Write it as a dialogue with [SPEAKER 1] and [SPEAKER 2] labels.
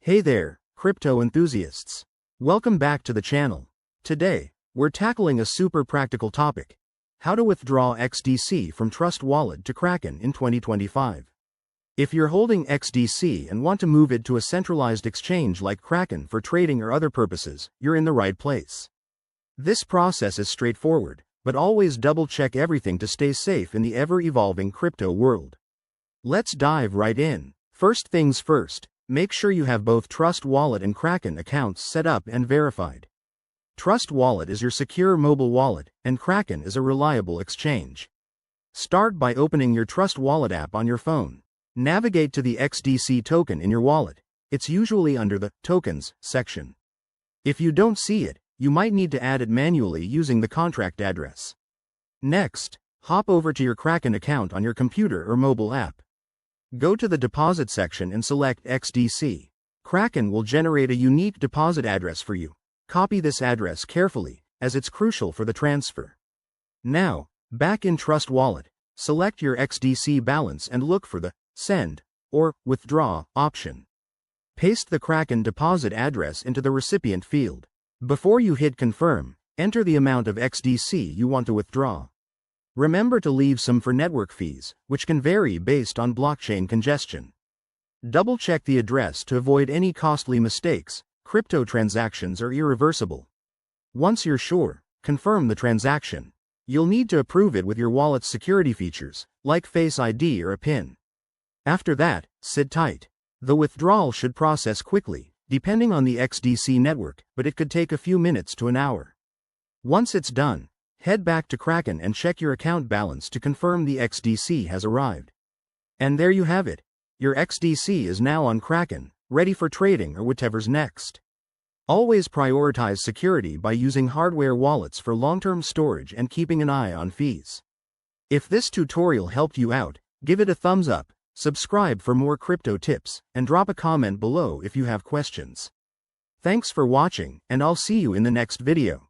[SPEAKER 1] Hey there, crypto enthusiasts. Welcome back to the channel. Today, we're tackling a super practical topic: how to withdraw XDC from Trust Wallet to Kraken in 2025. If you're holding XDC and want to move it to a centralized exchange like Kraken for trading or other purposes, you're in the right place. This process is straightforward, but always double-check everything to stay safe in the ever-evolving crypto world. Let's dive right in. First things first, make sure you have both Trust Wallet and Kraken accounts set up and verified. Trust Wallet is your secure mobile wallet, and Kraken is a reliable exchange. Start by opening your Trust Wallet app on your phone. Navigate to the XDC token in your wallet. It's usually under the Tokens section. If you don't see it, you might need to add it manually using the contract address. Next, hop over to your Kraken account on your computer or mobile app. Go to the deposit section and select XDC. Kraken will generate a unique deposit address for you. Copy this address carefully, as it's crucial for the transfer. Now, back in Trust Wallet, select your XDC balance and look for the Send or Withdraw option. Paste the Kraken deposit address into the recipient field. Before you hit Confirm, enter the amount of XDC you want to withdraw. Remember to leave some for network fees, which can vary based on blockchain congestion. Double-check the address to avoid any costly mistakes. Crypto transactions are irreversible. Once you're sure, confirm the transaction. You'll need to approve it with your wallet's security features, like Face ID or a PIN. After that, sit tight. The withdrawal should process quickly, depending on the XDC network, but it could take a few minutes to an hour. Once it's done, head back to Kraken and check your account balance to confirm the XDC has arrived. And there you have it. Your XDC is now on Kraken, ready for trading or whatever's next. Always prioritize security by using hardware wallets for long-term storage and keeping an eye on fees. If this tutorial helped you out, give it a thumbs up, subscribe for more crypto tips, and drop a comment below if you have questions. Thanks for watching, and I'll see you in the next video.